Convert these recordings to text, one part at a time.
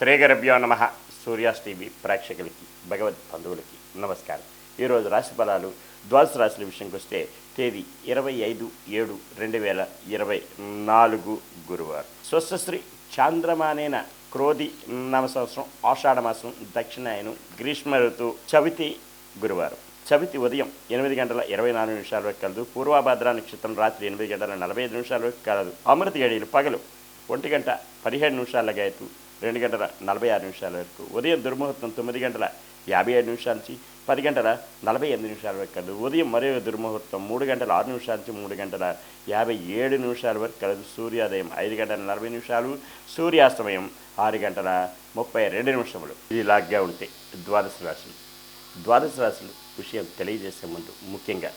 శ్రీగరభ్యో నమ. సూర్యాస్ టీవీ ప్రేక్షకులకి భగవద్ బంధువులకి నమస్కారం. ఈరోజు రాశి ఫలాలు ద్వాదశ రాశుల విషయంకి వస్తే తేదీ 25/7/2024 గురువారం. స్వస్థశ్రీ చాంద్రమానేన క్రోధి నవ సంవత్సరం ఆషాఢమాసం దక్షిణాయనం గ్రీష్మ ఋతువు చవితి గురువారం. చవితి ఉదయం 8:24 వరకు కలదు. పూర్వభద్ర నక్షత్రం రాత్రి 8:45 వరకు కలదు. అమృత గడియలు పగలు 1:17 గాయతు 2:46 వరకు. ఉదయం దుర్ముహూర్తం 9:57 నుంచి 10:48 వరకు కలదు. ఉదయం మరో దుర్ముహూర్తం 3:06 నుంచి 3:57 వరకు కలదు. సూర్యోదయం 5:40, సూర్యాస్తమయం 6:32. ఇలాగా ఉంటాయి ద్వాదశ రాశులు. ద్వాదశ రాశులు విషయం తెలియజేసే ముందు ముఖ్యంగా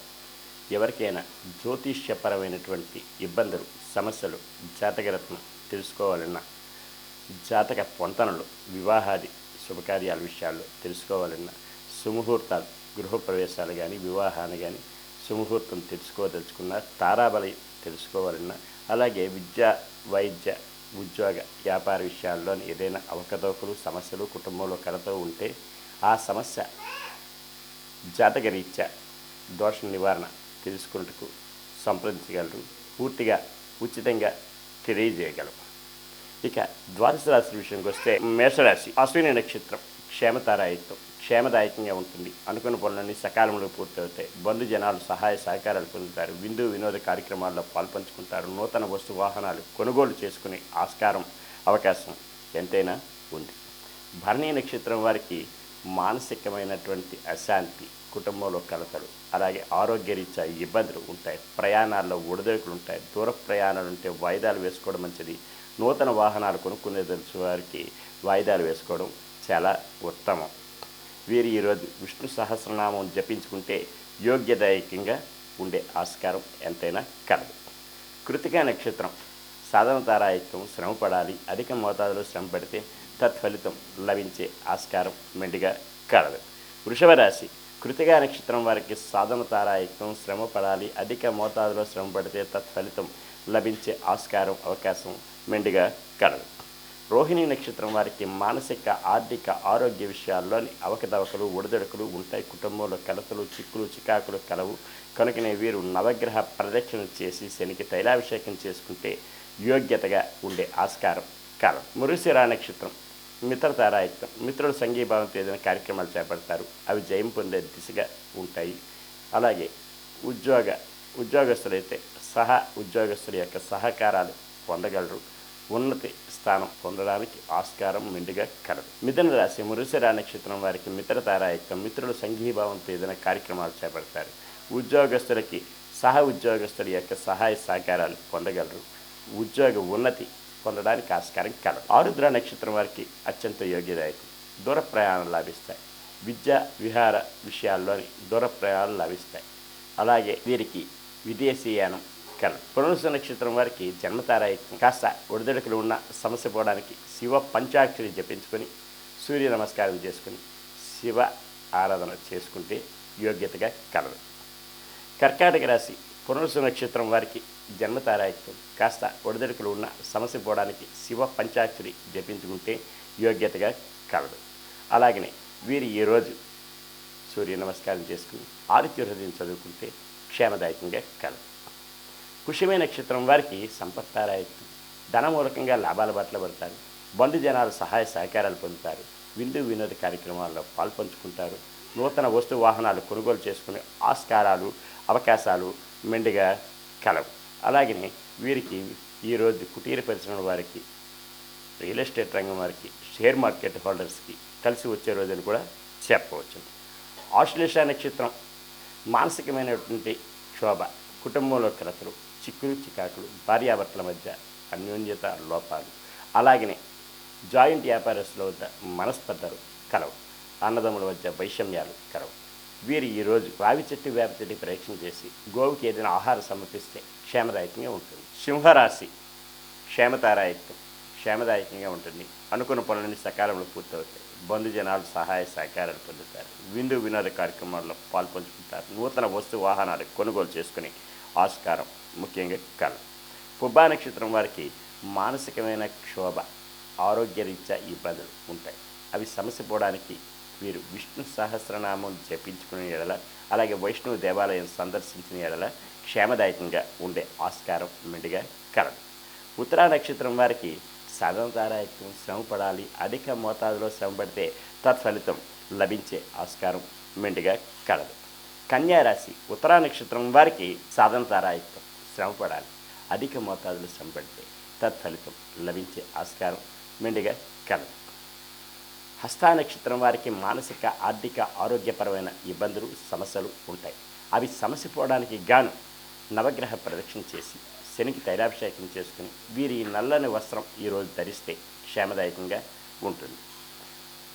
ఎవరికైనా జ్యోతిష్యపరమైనటువంటి ఇబ్బందులు, సమస్యలు, జాతకరత్నం తెలుసుకోవాలన్నా, జాతక పొంతనలు, వివాహాది శుభకార్యాల విషయాల్లో తెలుసుకోవాలన్నా, సుముహూర్తాలు, గృహప్రవేశాలు కానీ వివాహాన్ని కానీ సుముహూర్తం తెలుసుకోదలుచుకున్నా, తారాబలి తెలుసుకోవాలన్నా, అలాగే విద్య, వైద్య, ఉద్యోగ, వ్యాపార విషయాల్లోని ఏదైనా అవకతవకలు, సమస్యలు కుటుంబంలో కలతో ఉంటే ఆ సమస్య జాతకరీత్యా దోష నివారణ తెలుసుకున్నట్టుకు సంప్రదించగలరు. పూర్తిగా ఉచితంగా తెలియజేయగలరు. ఇక ద్వాదశ రాశి విషయానికి వస్తే మేషరాశి అశ్విని నక్షత్రం క్షేమదాయకంగా ఉంటుంది. అనుకున్న పనులన్నీ సకాలంలో పూర్తవుతాయి. బంధుజనాలు సహాయ సహకారాలు పొందుతారు. విందు వినోద కార్యక్రమాల్లో పాల్పంచుకుంటారు. నూతన వస్తు వాహనాలు కొనుగోలు చేసుకునే అవకాశం ఎంతైనా ఉంది. భరణీ నక్షత్రం వారికి మానసికమైనటువంటి అశాంతి, కుటుంబంలో కలతలు, అలాగే ఆరోగ్యరీత్యా ఇబ్బందులు ఉంటాయి. ప్రయాణాల్లో ఒడిదొడుకులు ఉంటాయి. దూర ప్రయాణాలు ఉంటే వాయిదాలు వేసుకోవడం మంచిది. నూతన వాహనాలు కొనుక్కునే తెలిసిన వారికి వాయిదాలు వేసుకోవడం చాలా ఉత్తమం. వీరు ఈరోజు విష్ణు సహస్రనామం జపించుకుంటే యోగ్యదాయకంగా ఉండే ఆస్కారం ఎంతైనా కలదు. కృతికా నక్షత్రం సాధన తారాయత్వం, శ్రమపడాలి. అధిక మోతాదులో శ్రమ పడితే తత్ఫలితం లభించే ఆస్కారం మెండుగా కలదు. వృషభ రాశి కృతికా నక్షత్రం వారికి సాధన తారాయత్వం, శ్రమ పడాలి. అధిక మోతాదులో శ్రమ పడితే తత్ఫలితం లభించే అవకాశం మెండుగా కలదు. రోహిణి నక్షత్రం వారికి మానసిక, ఆర్థిక, ఆరోగ్య విషయాల్లోని అవకతవకలు, ఒడిదొడుకులు ఉంటాయి. కుటుంబంలో కలతలు, చిక్కులు, చికాకులు కలవు. కనుకనే వీరు నవగ్రహ ప్రదక్షిణ చేసి శనికి తైలాభిషేకం చేసుకుంటే యోగ్యతగా ఉండే ఆస్కారం కలదు. మృగశిర నక్షత్రం మిత్రతారాయుక్తం. మిత్రులు సంఘీభావంతో ఏదైనా కార్యక్రమాలు చేపడతారు. అవి జయం పొందే దిశగా ఉంటాయి. అలాగే ఉద్యోగస్తులైతే ఉద్యోగస్తుల యొక్క సహకారాలు పొందగలరు. ఉన్నతి స్థానం పొందడానికి ఆస్కారం మెండుగా కలదు. మిథున రాశి మృగశిర నక్షత్రం వారికి మిత్రతారాయుక్తం. మిత్రులు సంఘీభావంతో ఏదైనా కార్యక్రమాలు చేపడతారు. ఉద్యోగస్తులకి ఉద్యోగస్తుల యొక్క సహాయ సహకారాలు పొందగలరు. ఉద్యోగ ఉన్నతి పొందడానికి ఆస్కారం కలదు. ఆరుద్ర నక్షత్రం వారికి అత్యంత యోగ్యదాయకం. దూర ప్రయాణాలు లాభిస్తాయి. విద్యా విహార విషయాల్లోని దూర ప్రయాణాలు లాభిస్తాయి. అలాగే వీరికి విదేశీయానం కలదు. పునరుస నక్షత్రం వారికి జన్మతారాయకం. కాస్త ఒడిదొడుకులు ఉన్న సమస్య పోవడానికి శివ పంచాక్షరి జపించుకొని, సూర్య నమస్కారం చేసుకుని, శివ ఆరాధన చేసుకుంటే యోగ్యతగా కలదు. కర్కాటక రాశి పునరుస నక్షత్రం వారికి జన్మతారాయకం. కాస్త ఒడిదొడుకులు ఉన్న సమస్య పోవడానికి శివ పంచాక్షరి జపించుకుంటే యోగ్యతగా కలదు. అలాగనే వీరు ఈరోజు సూర్య నమస్కారం చేసుకుని ఆదిత్య హృదయం చదువుకుంటే క్షేమదాయకంగా కలదు. పుష్యమే నక్షత్రం వారికి సంపత్తారాయకం. ధనమూలకంగా లాభాల బాటలో పడతారు. బంధుజనాలు సహాయ సహకారాలు పొందుతారు. విందు వినోద కార్యక్రమాల్లో పాల్పంచుకుంటారు. నూతన వస్తు వాహనాలు కొనుగోలు చేసుకునే అవకాశాలు మెండుగా కలవు. అలాగనే వీరికి ఈరోజు కుటీర పరిశ్రమల వారికి, రియల్ ఎస్టేట్ రంగం వారికి, షేర్ మార్కెట్ హోల్డర్స్కి కలిసి వచ్చే రోజులు కూడా చెప్పవచ్చు. ఆశ్లేష నక్షత్రం మానసికమైనటువంటి క్షోభ, కుటుంబంలో కలతలు, చిక్కులు, చికాకులు, భార్యాభర్తల మధ్య అన్యోన్యత లోపాలు, అలాగనే జాయింట్ వ్యాపారస్తుల వద్ద మనస్పర్ధలు కలవు. అన్నదమ్ముల మధ్య వైషమ్యాలు కలవు. వీరు ఈరోజు వేప చెట్టు పరీక్షణ చేసి గోవుకి ఏదైనా ఆహారం సమర్పిస్తే క్షేమదాయకంగా ఉంటుంది. సింహరాశి క్షేమదాయకంగా ఉంటుంది. అనుకున్న పనులన్నీ సకాలంలో పూర్తవుతాయి. బంధుజనాలు సహాయ సహకారాలు పొందుతారు. విందు వినోద కార్యక్రమాల్లో పాల్పంచుకుంటారు. నూతన వస్తు వాహనాలు కొనుగోలు చేసుకుని ఆస్కారం ముఖ్యంగా కలదు. పుబ్బా నక్షత్రం వారికి మానసికమైన క్షోభ, ఆరోగ్యరీత్యా ఇబ్బందులు ఉంటాయి. అవి సమస్య పోవడానికి వీరు విష్ణు సహస్రనామం జపించుకునే ఎడల, అలాగే వైష్ణవ దేవాలయం సందర్శించిన ఎడల క్షేమదాయకంగా ఉండే ఆస్కారం మెండుగా కలదు. ఉత్తరా నక్షత్రం వారికి సాధనతారాయకం శ్రమ పడాలి, అధిక మోతాదులో శ్రమ పడితే తత్ఫలితం లభించే ఆస్కారం మెండుగా కలదు. కన్యారాశి ఉత్తరా నక్షత్రం వారికి సాధనతారాయకం శ్రమ పడాలి, అధిక మోతాదులో శ్రమ పడితే తత్ఫలితం లభించే ఆస్కారం మెండుగా కలదు. హస్తా నక్షత్రం వారికి మానసిక ఆర్థిక ఆరోగ్యపరమైన ఇబ్బందులు సమస్యలు ఉంటాయి. అవి సమస్య పోవడానికి గాను నవగ్రహ ప్రదక్షిణ చేసి శనికి తైలాభిషేకం చేసుకుని వీరి నల్లని వస్త్రం ఈరోజు ధరిస్తే క్షేమదాయకంగా ఉంటుంది.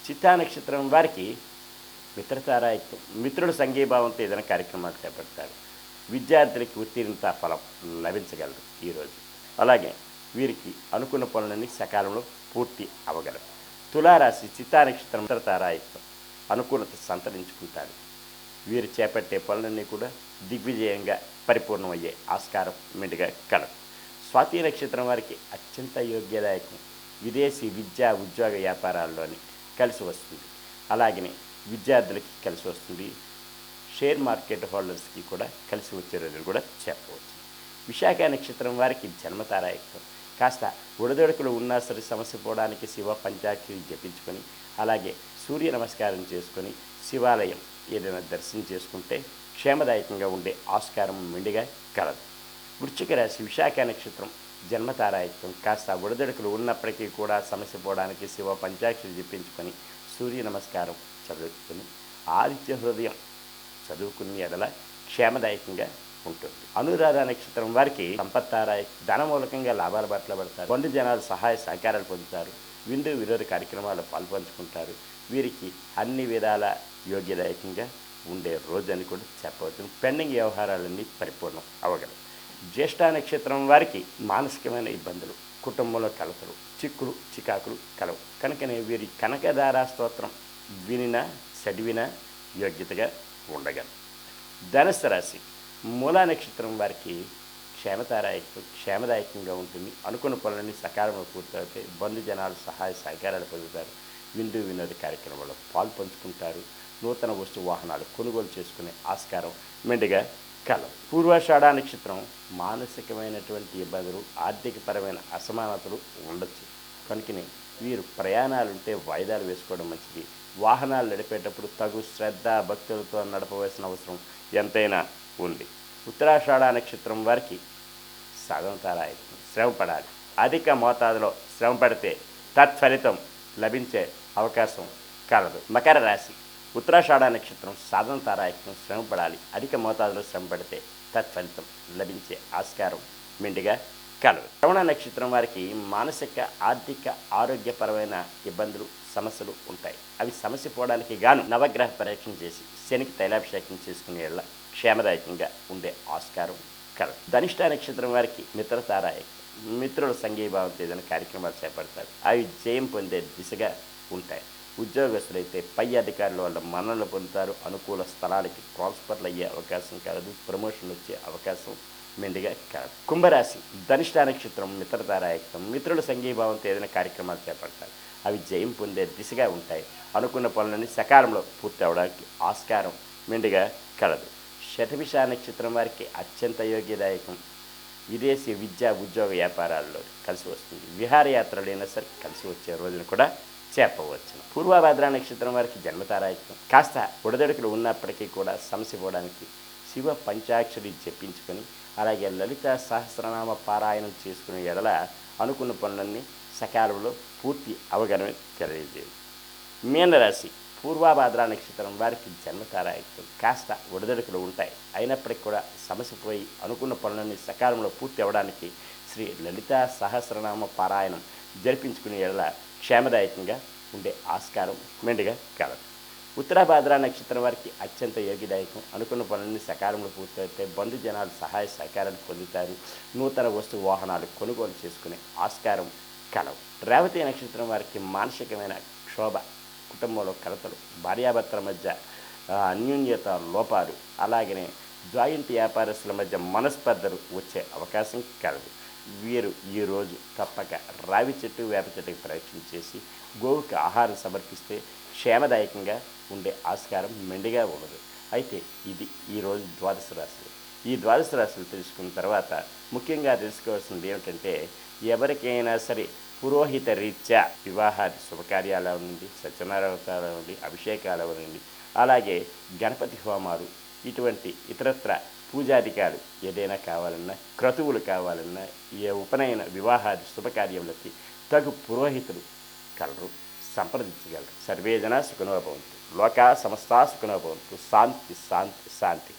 చిత్తా నక్షత్రం వారికి మిత్రతారాయకం, మిత్రుల సంఘీభావంతో ఏదైనా కార్యక్రమాలు చేపడతారు. విద్యార్థులకి ఉత్తీర్ణత ఫలం లభించగలరు ఈరోజు. అలాగే వీరికి అనుకున్న పనులన్నీ సకాలంలో పూర్తి అవ్వగలరు. తులారాశి చిత్తా నక్షత్రం మిత్రతారాయకం అనుకూలత సంతరించుకుంటారు. వీరు చేపట్టే పనులన్నీ కూడా దిగ్విజయంగా పరిపూర్ణమయ్యే ఆస్కారం మెండుగా కలదు. స్వాతి నక్షత్రం వారికి అత్యంత యోగ్యదాయకం, విదేశీ విద్యా ఉద్యోగ వ్యాపారాల్లోని కలిసి వస్తుంది. అలాగనే విద్యార్థులకి కలిసి వస్తుంది. షేర్ మార్కెట్ హోల్డర్స్కి కూడా కలిసి వచ్చే రోజులు కూడా చెప్పవచ్చు. విశాఖ నక్షత్రం వారికి జన్మతారాయకం, కాస్త ఒడిదొడుకులు ఉన్నా సరే సమస్య పోవడానికి శివ పంచాక్షరి జపించుకొని, అలాగే సూర్య నమస్కారం చేసుకొని శివాలయం ఏదైనా దర్శనం చేసుకుంటే క్షేమదాయకంగా ఉండే ఆస్కారం మెండుగా కలదు. వృశ్చిక రాశి విశాఖ నక్షత్రం జన్మతారాయకం, కాస్త ఒడిదొడుకులు ఉన్నప్పటికీ కూడా సమస్య పోవడానికి శివ పంచాక్షరి జపించుకొని సూర్య నమస్కారం చదువుకొని ఆదిత్య హృదయం చదువుకుని ఎడల క్షేమదాయకంగా ఉంటుంది. అనురాధ నక్షత్రం వారికి సంపత్తారాయ ధనమూలకంగా లాభాల బాటలో పడతారు. బంధు జనాలు సహాయ సహకారాలు పొందుతారు. విందు విరోధ కార్యక్రమాలు పాల్పంచుకుంటారు. వీరికి అన్ని విధాల యోగ్యదాయకంగా ఉండే రోజు అని కూడా చెప్పవచ్చు. పెండింగ్ వ్యవహారాలన్నీ పరిపూర్ణం అవ్వగలవు. జ్యేష్ఠ నక్షత్రం వారికి మానసికమైన ఇబ్బందులు, కుటుంబంలో కలతలు, చిక్కులు చికాకులు కలవు. కనుకనే వీరి కనకదారా స్తోత్రం వినిన చదివిన యోగ్యతగా ఉండగలరు. ధనుస్సు రాశి మూలా నక్షత్రం వారికి క్షేమదాయకంగా ఉంటుంది. అనుకున్న పనులన్నీ సకాలంలో పూర్తవుతాయి. బంధు జనాలు సహాయ సహకారాలు పొందుతారు. విందు వినోద కార్యక్రమాల్లో పాల్పంచుకుంటారు. నూతన వస్తు వాహనాలు కొనుగోలు చేసుకునే ఆస్కారం మెండుగా కలవు. పూర్వాషాఢ నక్షత్రం మానసికమైనటువంటి ఇబ్బందులు, ఆర్థికపరమైన అసమానతలు ఉండొచ్చు. కనుకనే వీరు ప్రయాణాలుంటే వాయిదాలు వేసుకోవడం మంచిది. వాహనాలు నడిపేటప్పుడు తగు శ్రద్ధ భక్తులతో నడపవలసిన అవసరం ఎంతైనా ఉంది. ఉత్తరాషాఢ నక్షత్రం వారికి సాధనతారాయకం శ్రమ పడాలి, అధిక మోతాదులో శ్రమ పడితే తత్ఫలితం లభించే అవకాశం కలదు. మకర రాశి ఉత్తరాషాఢ నక్షత్రం సాధనతారాయకం శ్రమ పడాలి, అధిక మోతాదులో శ్రమ పడితే తత్ఫలితం లభించే ఆస్కారం మెండుగా కలదు. శ్రవణ నక్షత్రం వారికి మానసిక ఆర్థిక ఆరోగ్యపరమైన ఇబ్బందులు సమస్యలు ఉంటాయి. అవి సమస్య పోవడానికి గాను నవగ్రహ పరీక్షణ చేసి శనికి తైలాభిషేకం చేసుకునేలా క్షేమదాయకంగా ఉండే ఆస్కారం కలదు. ధనిష్ట నక్షత్రం వారికి మిత్రతారాయకం, మిత్రుల సంఘీభావంతో ఏదైనా కార్యక్రమాలు చేపడతారు. అవి జయం పొందే దిశగా ఉంటాయి. ఉద్యోగస్తులైతే పై అధికారుల వల్ల మన్ననలు పొందుతారు. అనుకూల స్థలాలకి ట్రాన్స్ఫర్లు అయ్యే అవకాశం కలదు. ప్రమోషన్లు వచ్చే అవకాశం మెండుగా కలదు. కుంభరాశి ధనిష్ట నక్షత్రం మిత్రతారాయకం, మిత్రుల సంఘీభావంతో ఏదైనా కార్యక్రమాలు చేపడతారు. అవి జయం పొందే దిశగా ఉంటాయి. అనుకున్న పనులన్నీ సకాలంలో పూర్తి అవడానికి ఆస్కారం మెండుగా కలదు. శతభిష నక్షత్రం వారికి అత్యంత యోగ్యదాయకం, విదేశీ విద్యా ఉద్యోగ వ్యాపారాల్లో కలిసి వస్తుంది. విహారయాత్రలైనా సరే కలిసి వచ్చే రోజును కూడా చెప్పవచ్చు. పూర్వభద్ర నక్షత్రం వారికి జన్మతారాయకం, కాస్త ఒడిదొడుకులు ఉన్నప్పటికీ కూడా సమస్య పోవడానికి శివ పంచాక్షరి జపించుకొని, అలాగే లలిత సహస్రనామ పారాయణం చేసుకునే ఎడల అనుకున్న పనులన్నీ సకాలంలో పూర్తి అవగమని తెలియజేయదు. మీనరాశి పూర్వభద్ర నక్షత్రం వారికి జన్మతారాయకం, కాస్త ఒడిదొడుకులు ఉంటాయి. అయినప్పటికీ కూడా సమస్య పోయి అనుకున్న పనులన్నీ సకాలంలో పూర్తి అవ్వడానికి శ్రీ లలిత సహస్రనామ పారాయణం జరిపించుకునే ఎడల క్షేమదాయకంగా ఉండే ఆస్కారం మెండుగా కలదు. ఉత్తరాభాద్ర నక్షత్రం వారికి అత్యంత యోగ్యదాయకం, అనుకున్న పనులన్నీ సకాలంలో పూర్తవుతాయి. బంధు జనాలు సహాయ సహకారాలు పొందుతారు. నూతన వస్తు వాహనాలు కొనుగోలు చేసుకునే ఆస్కారం కలవు. రేవతి నక్షత్రం వారికి మానసికమైన క్షోభ, కుటుంబంలో కలతలు, భార్యాభర్తల మధ్య అన్యోన్యత లోపాలు, అలాగనే జాయింట్ వ్యాపారస్తుల మధ్య మనస్పర్ధలు వచ్చే అవకాశం కలదు. వీరు ఈరోజు తప్పక రావి చెట్టు వేప చెట్టుకి ప్రయత్నం చేసి గోవుకి ఆహారం సమర్పిస్తే క్షేమదాయకంగా ఉండే ఆస్కారం మెండుగా ఉండదు. అయితే ఇది ఈరోజు ద్వాదశ రాశులు. ఈ ద్వాదశ రాశులు తెలుసుకున్న తర్వాత ముఖ్యంగా తెలుసుకోవాల్సింది ఏమిటంటే, ఎవరికైనా సరే పురోహిత రీత్యా వివాహాది శుభకార్యాలు అవనండి, సత్యనారాయణ అవనండి, అభిషేకాలు అవనండి, అలాగే గణపతి హోమాలు, ఇటువంటి ఇతరత్ర పూజాధికాలు ఏదైనా కావాలన్నా, క్రతువులు కావాలన్నా, ఏ ఉపనయన వివాహాది శుభకార్యములకి తగు పురోహితులు కలరు, సంప్రదించగలరు. సర్వే జనా సుఖినో భవంతు. లోకా సమస్తా సుఖినో భవంతు. శాంతి శాంతి శాంతి.